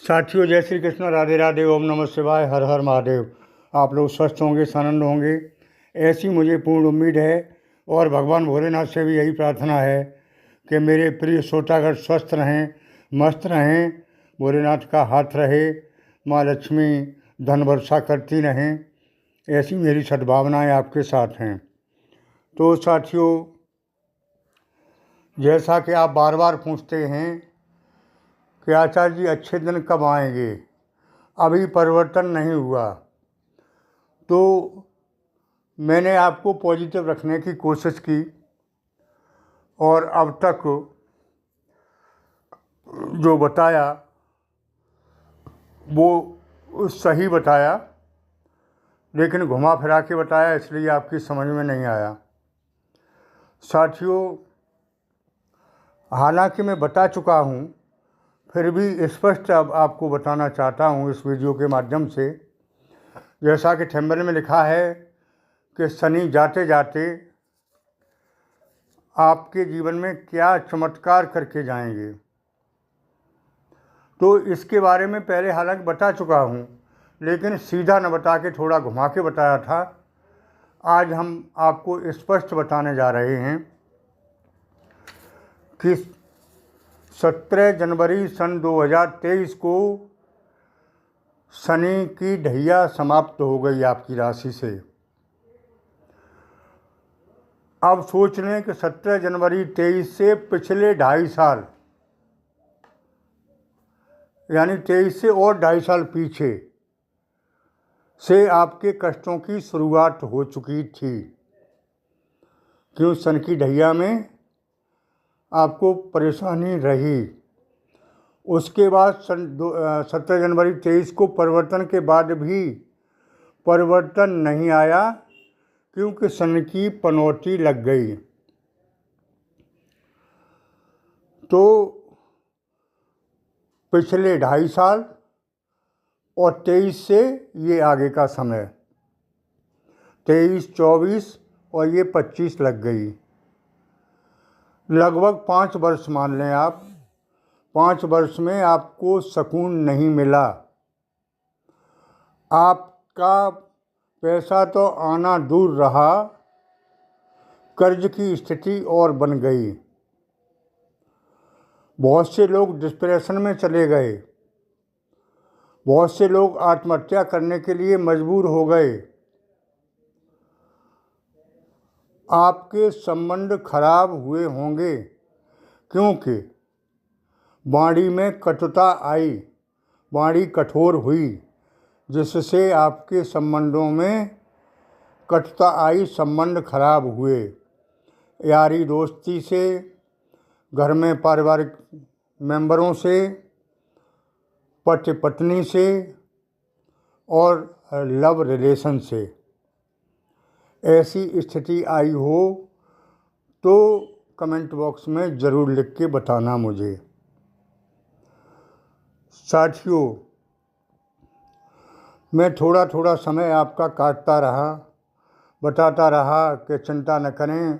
साथियों, जय श्री कृष्ण, राधे राधे, ओम नमः शिवाय, हर हर महादेव। आप लोग स्वस्थ होंगे, आनंद होंगे, ऐसी मुझे पूर्ण उम्मीद है। और भगवान भोलेनाथ से भी यही प्रार्थना है कि मेरे प्रिय श्रोतागण स्वस्थ रहें, मस्त रहें, भोलेनाथ का हाथ रहे, माँ लक्ष्मी धन वर्षा करती रहें, ऐसी मेरी सद्भावनाएं आपके साथ हैं। तो साथियों, जैसा कि आप बार बार पूछते हैं कि आचार्य जी अच्छे दिन कब आएंगे, अभी परिवर्तन नहीं हुआ, तो मैंने आपको पॉजिटिव रखने की कोशिश की और अब तक जो बताया वो सही बताया, लेकिन घुमा फिरा के बताया, इसलिए आपकी समझ में नहीं आया। साथियों, हालांकि मैं बता चुका हूँ, फिर भी स्पष्ट अब आपको बताना चाहता हूँ इस वीडियो के माध्यम से। जैसा कि थंबनेल में लिखा है कि शनि जाते जाते आपके जीवन में क्या चमत्कार करके जाएंगे, तो इसके बारे में पहले हालांकि बता चुका हूँ, लेकिन सीधा न बता के थोड़ा घुमा के बताया था। आज हम आपको स्पष्ट बताने जा रहे हैं कि 17 जनवरी सन 2023 को शनि की ढैया समाप्त हो गई आपकी राशि से। अब सोच लें कि 17 जनवरी 23 से पिछले 2.5 साल, यानी 23 से और 2.5 साल पीछे से आपके कष्टों की शुरुआत हो चुकी थी। क्यों? सन की ढैया में आपको परेशानी रही। उसके बाद 17 जनवरी 23 को परिवर्तन के बाद भी परिवर्तन नहीं आया, क्योंकि सन की पनौती लग गई। तो पिछले 2.5 साल और 23 से ये आगे का समय, 23, 24 और ये 25 लग गई। लगभग 5 वर्ष मान लें आप। 5 वर्ष में आपको सुकून नहीं मिला। आपका पैसा तो आना दूर रहा, कर्ज की स्थिति और बन गई। बहुत से लोग डिप्रेशन में चले गए, बहुत से लोग आत्महत्या करने के लिए मजबूर हो गए। आपके संबंध खराब हुए होंगे, क्योंकि वाणी में कटुता आई, वाणी कठोर हुई, जिससे आपके संबंधों में कटुता आई, संबंध खराब हुए। यारी दोस्ती से, घर में पारिवारिक मेंबरों से, पति पत्नी से और लव रिलेशन से ऐसी स्थिति आई हो तो कमेंट बॉक्स में ज़रूर लिख के बताना मुझे। साथियों, मैं थोड़ा थोड़ा समय आपका काटता रहा, बताता रहा कि चिंता न करें,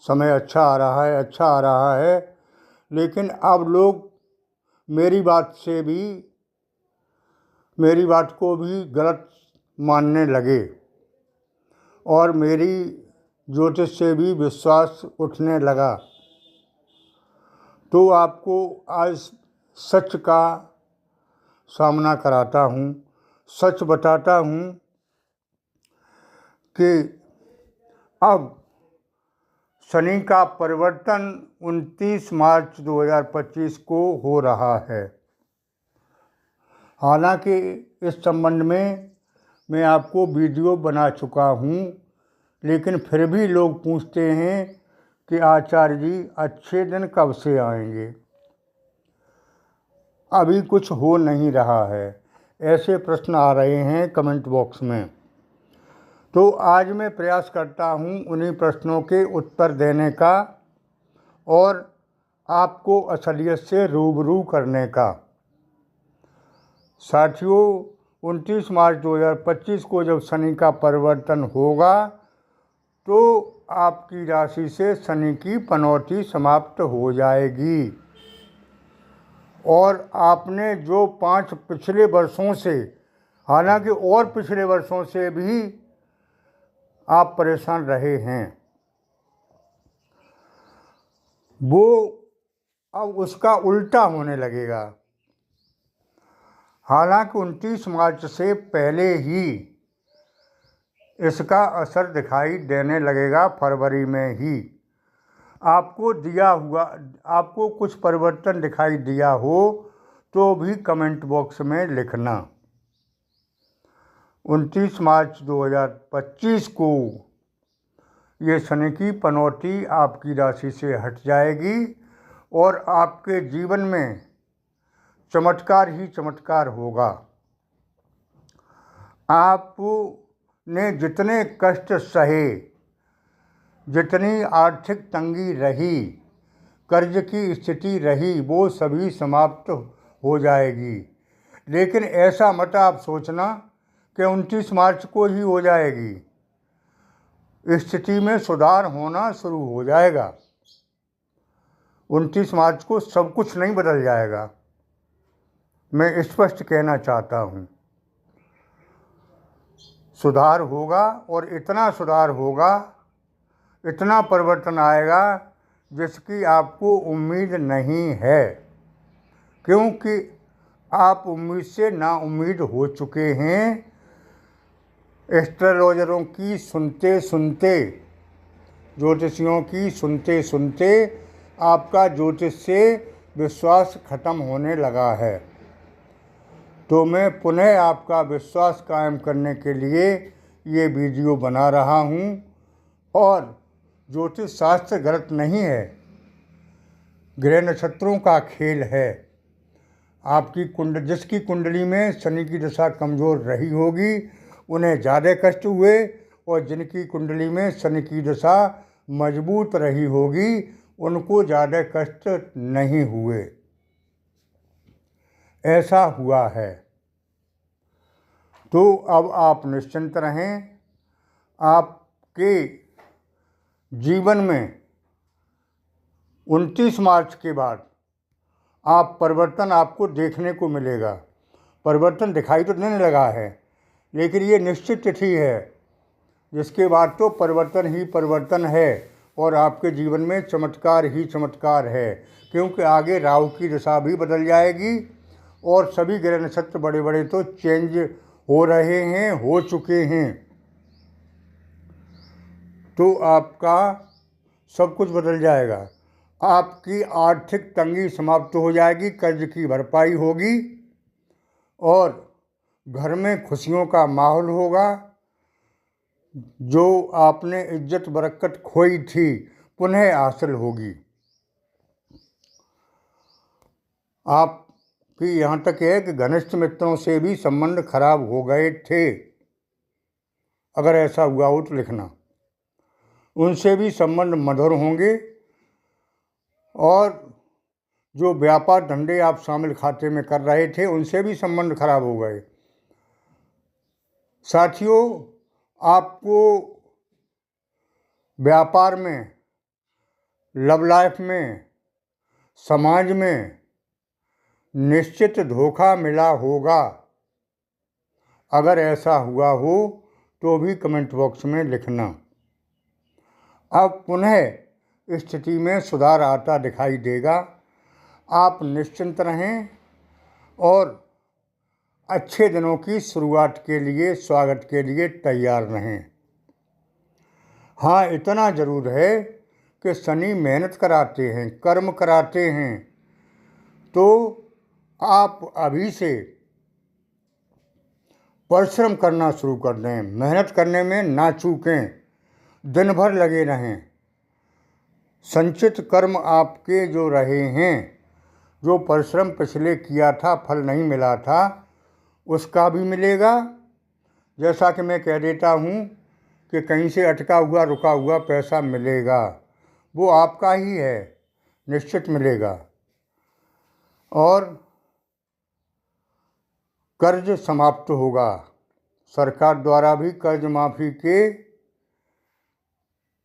समय अच्छा आ रहा है, अच्छा आ रहा है। लेकिन अब लोग मेरी बात को भी गलत मानने लगे और मेरी ज्योतिष से भी विश्वास उठने लगा। तो आपको आज सच का सामना कराता हूँ, सच बताता हूँ कि अब शनि का परिवर्तन 29 मार्च 2025 को हो रहा है। हालांकि इस संबंध में मैं आपको वीडियो बना चुका हूँ, लेकिन फिर भी लोग पूछते हैं कि आचार्य जी अच्छे दिन कब से आएंगे। अभी कुछ हो नहीं रहा है, ऐसे प्रश्न आ रहे हैं कमेंट बॉक्स में। तो आज मैं प्रयास करता हूँ उन्हीं प्रश्नों के उत्तर देने का और आपको असलियत से रूबरू करने का। साथियों, 29 मार्च 2025 को जब शनि का परिवर्तन होगा तो आपकी राशि से शनि की पनौती समाप्त हो जाएगी और आपने जो 5 पिछले वर्षों से, हालांकि और पिछले वर्षों से भी आप परेशान रहे हैं, वो अब उसका उल्टा होने लगेगा। हालांकि 29 मार्च से पहले ही इसका असर दिखाई देने लगेगा। फरवरी में ही आपको कुछ परिवर्तन दिखाई दिया हो तो भी कमेंट बॉक्स में लिखना। 29 मार्च 2025 को ये शनि की पनौती आपकी राशि से हट जाएगी और आपके जीवन में चमत्कार ही चमत्कार होगा। आपने जितने कष्ट सहे, जितनी आर्थिक तंगी रही, कर्ज की स्थिति रही, वो सभी समाप्त हो जाएगी। लेकिन ऐसा मत आप सोचना कि 29 मार्च को ही हो जाएगी। स्थिति में सुधार होना शुरू हो जाएगा। 29 मार्च को सब कुछ नहीं बदल जाएगा, मैं स्पष्ट कहना चाहता हूँ। सुधार होगा और इतना सुधार होगा, इतना परिवर्तन आएगा जिसकी आपको उम्मीद नहीं है, क्योंकि आप उम्मीद से नाउम्मीद हो चुके हैं। एस्ट्रोलॉजरों की सुनते सुनते, ज्योतिषियों की सुनते सुनते आपका ज्योतिष से विश्वास खत्म होने लगा है। तो मैं पुनः आपका विश्वास कायम करने के लिए ये वीडियो बना रहा हूँ। और ज्योतिष शास्त्र गलत नहीं है, ग्रह नक्षत्रों का खेल है। जिसकी कुंडली में शनि की दशा कमज़ोर रही होगी उन्हें ज़्यादा कष्ट हुए, और जिनकी कुंडली में शनि की दशा मजबूत रही होगी उनको ज़्यादा कष्ट नहीं हुए। ऐसा हुआ है। तो अब आप निश्चिंत रहें। आपके जीवन में 29 मार्च के बाद परिवर्तन आपको देखने को मिलेगा। परिवर्तन दिखाई तो देने लगा है, लेकिन ये निश्चित तिथि है जिसके बाद तो परिवर्तन ही परिवर्तन है और आपके जीवन में चमत्कार ही चमत्कार है। क्योंकि आगे राहु की दशा भी बदल जाएगी और सभी ग्रह नक्षत्र बड़े बड़े तो चेंज हो रहे हैं, हो चुके हैं। तो आपका सब कुछ बदल जाएगा। आपकी आर्थिक तंगी समाप्त हो जाएगी, कर्ज की भरपाई होगी और घर में खुशियों का माहौल होगा। जो आपने इज्जत बरकत खोई थी पुनः हासिल होगी। आपकी यहाँ तक है कि घनिष्ठ मित्रों से भी संबंध खराब हो गए थे, अगर ऐसा हुआ हो तो लिखना। उनसे भी संबंध मधुर होंगे और जो व्यापार धंधे आप शामिल खाते में कर रहे थे उनसे भी संबंध खराब हो गए। साथियों, आपको व्यापार में, लव लाइफ में, समाज में निश्चित धोखा मिला होगा। अगर ऐसा हुआ हो तो भी कमेंट बॉक्स में लिखना। अब पुनः स्थिति में सुधार आता दिखाई देगा। आप निश्चिंत रहें और अच्छे दिनों की शुरुआत के लिए, स्वागत के लिए तैयार रहें। हाँ, इतना ज़रूर है कि शनि मेहनत कराते हैं, कर्म कराते हैं, तो आप अभी से परिश्रम करना शुरू कर दें। मेहनत करने में ना चूकें, दिन भर लगे रहें। संचित कर्म आपके जो रहे हैं, जो परिश्रम पिछले किया था, फल नहीं मिला था, उसका भी मिलेगा। जैसा कि मैं कह देता हूँ कि कहीं से अटका हुआ रुका हुआ पैसा मिलेगा, वो आपका ही है, निश्चित मिलेगा। और कर्ज समाप्त होगा। सरकार द्वारा भी कर्ज माफ़ी के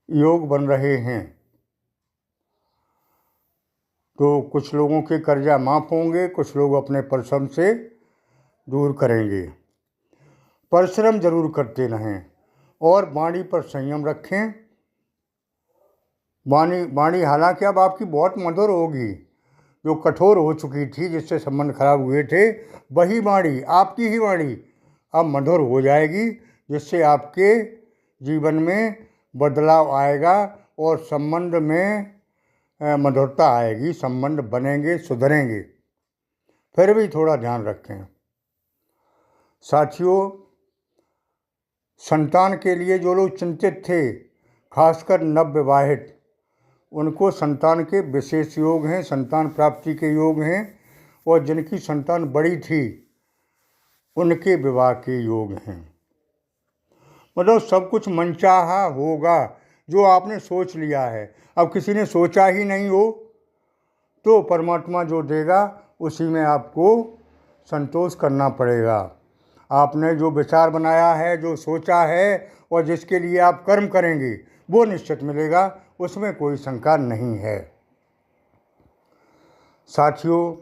योग बन रहे हैं। तो कुछ लोगों के कर्जा माफ़ होंगे, कुछ लोग अपने परिश्रम से दूर करेंगे। परिश्रम जरूर करते रहें और वाणी पर संयम रखें। वाणी हालांकि अब आपकी बहुत मधुर होगी। जो कठोर हो चुकी थी, जिससे संबंध खराब हुए थे, वही वाणी, आपकी ही वाणी अब मधुर हो जाएगी, जिससे आपके जीवन में बदलाव आएगा और संबंध में मधुरता आएगी। संबंध बनेंगे, सुधरेंगे। फिर भी थोड़ा ध्यान रखें। साथियों, संतान के लिए जो लोग चिंतित थे, खासकर नवविवाहित, उनको संतान के विशेष योग हैं, संतान प्राप्ति के योग हैं। और जिनकी संतान बड़ी थी, उनके विवाह के योग हैं। मतलब सब कुछ मनचाहा होगा जो आपने सोच लिया है। अब किसी ने सोचा ही नहीं हो तो परमात्मा जो देगा उसी में आपको संतोष करना पड़ेगा। आपने जो विचार बनाया है, जो सोचा है और जिसके लिए आप कर्म करेंगे, वो निश्चित मिलेगा, उसमें कोई शंका नहीं है। साथियों,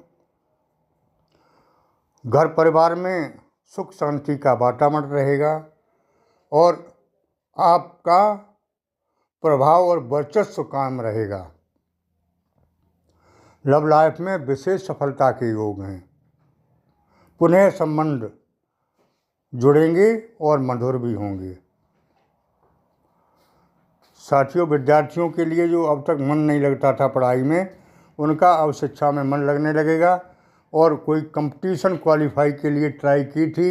घर परिवार में सुख शांति का वातावरण रहेगा और आपका प्रभाव और वर्चस्व कायम रहेगा। लव लाइफ में विशेष सफलता के योग हैं। पुनः संबंध जुड़ेंगे और मधुर भी होंगे। साथियों, विद्यार्थियों के लिए जो अब तक मन नहीं लगता था पढ़ाई में, उनका अब शिक्षा में मन लगने लगेगा। और कोई कंपटीशन क्वालिफाई के लिए ट्राई की थी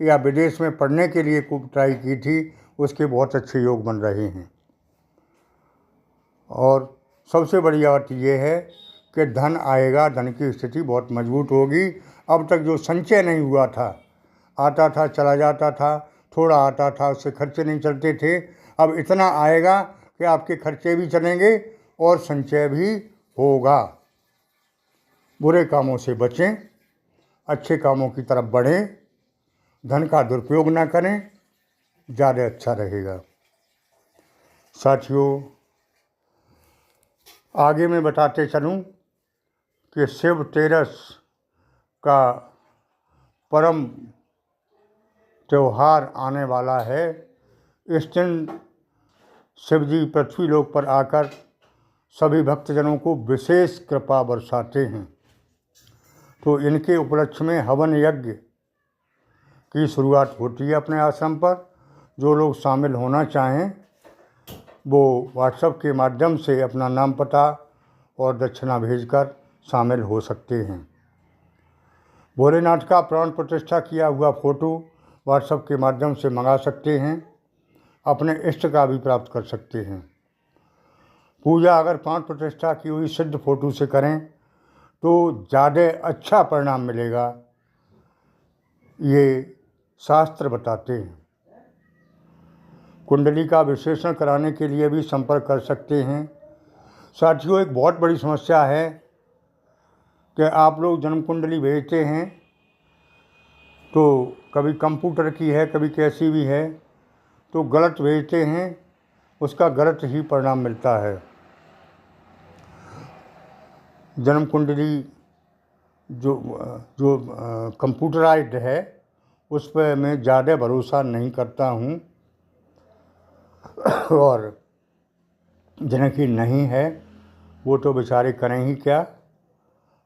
या विदेश में पढ़ने के लिए कोई ट्राई की थी, उसके बहुत अच्छे योग बन रहे हैं। और सबसे बड़ी बात यह है कि धन आएगा, धन की स्थिति बहुत मजबूत होगी। अब तक जो संचय नहीं हुआ था, आता था चला जाता था, थोड़ा आता था, उससे खर्चे नहीं चलते थे, अब इतना आएगा कि आपके खर्चे भी चलेंगे और संचय भी होगा। बुरे कामों से बचें, अच्छे कामों की तरफ बढ़ें, धन का दुरुपयोग ना करें, ज़्यादा अच्छा रहेगा। साथियों, आगे मैं बताते चलूं कि शिव तेरस का परम त्यौहार आने वाला है। इस दिन शिव जी पृथ्वी लोक पर आकर सभी भक्तजनों को विशेष कृपा बरसाते हैं। तो इनके उपलक्ष्य में हवन यज्ञ की शुरुआत होती है अपने आश्रम पर। जो लोग शामिल होना चाहें वो व्हाट्सएप के माध्यम से अपना नाम, पता और दक्षिणा भेजकर शामिल हो सकते हैं। भोलेनाथ का प्राण प्रतिष्ठा किया हुआ फ़ोटो व्हाट्सएप के माध्यम से मंगा सकते हैं। अपने इष्ट का भी प्राप्त कर सकते हैं। पूजा अगर प्राण प्रतिष्ठा की हुई सिद्ध फ़ोटो से करें तो ज़्यादा अच्छा परिणाम मिलेगा, ये शास्त्र बताते हैं। कुंडली का विश्लेषण कराने के लिए भी संपर्क कर सकते हैं। साथियों, एक बहुत बड़ी समस्या है कि आप लोग जन्म कुंडली भेजते हैं तो कभी कंप्यूटर की है, कभी कैसी भी है, तो गलत भेजते हैं, उसका गलत ही परिणाम मिलता है। जन्म कुंडली जो कंप्यूटराइज्ड है, उस पर मैं ज़्यादा भरोसा नहीं करता हूँ। और जिनकी नहीं है वो तो बेचारे करें ही क्या,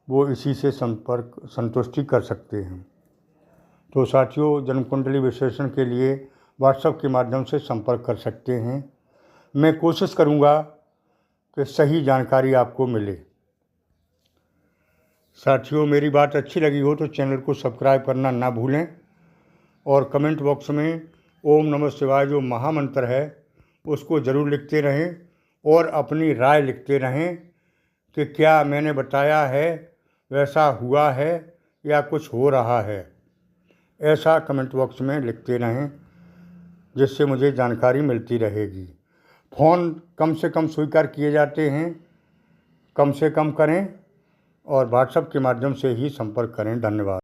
वो इसी से संतुष्टि कर सकते हैं। तो साथियों, जन्म कुंडली विश्लेषण के लिए व्हाट्सएप के माध्यम से संपर्क कर सकते हैं। मैं कोशिश करूँगा कि सही जानकारी आपको मिले। साथियों, मेरी बात अच्छी लगी हो तो चैनल को सब्सक्राइब करना ना भूलें और कमेंट बॉक्स में ओम नमः शिवाय जो महामंत्र है उसको ज़रूर लिखते रहें और अपनी राय लिखते रहें कि क्या मैंने बताया है वैसा हुआ है या कुछ हो रहा है। ऐसा कमेंट बॉक्स में लिखते रहें, जिससे मुझे जानकारी मिलती रहेगी। फ़ोन कम से कम स्वीकार किए जाते हैं, कम से कम करें और व्हाट्सएप के माध्यम से ही संपर्क करें। धन्यवाद।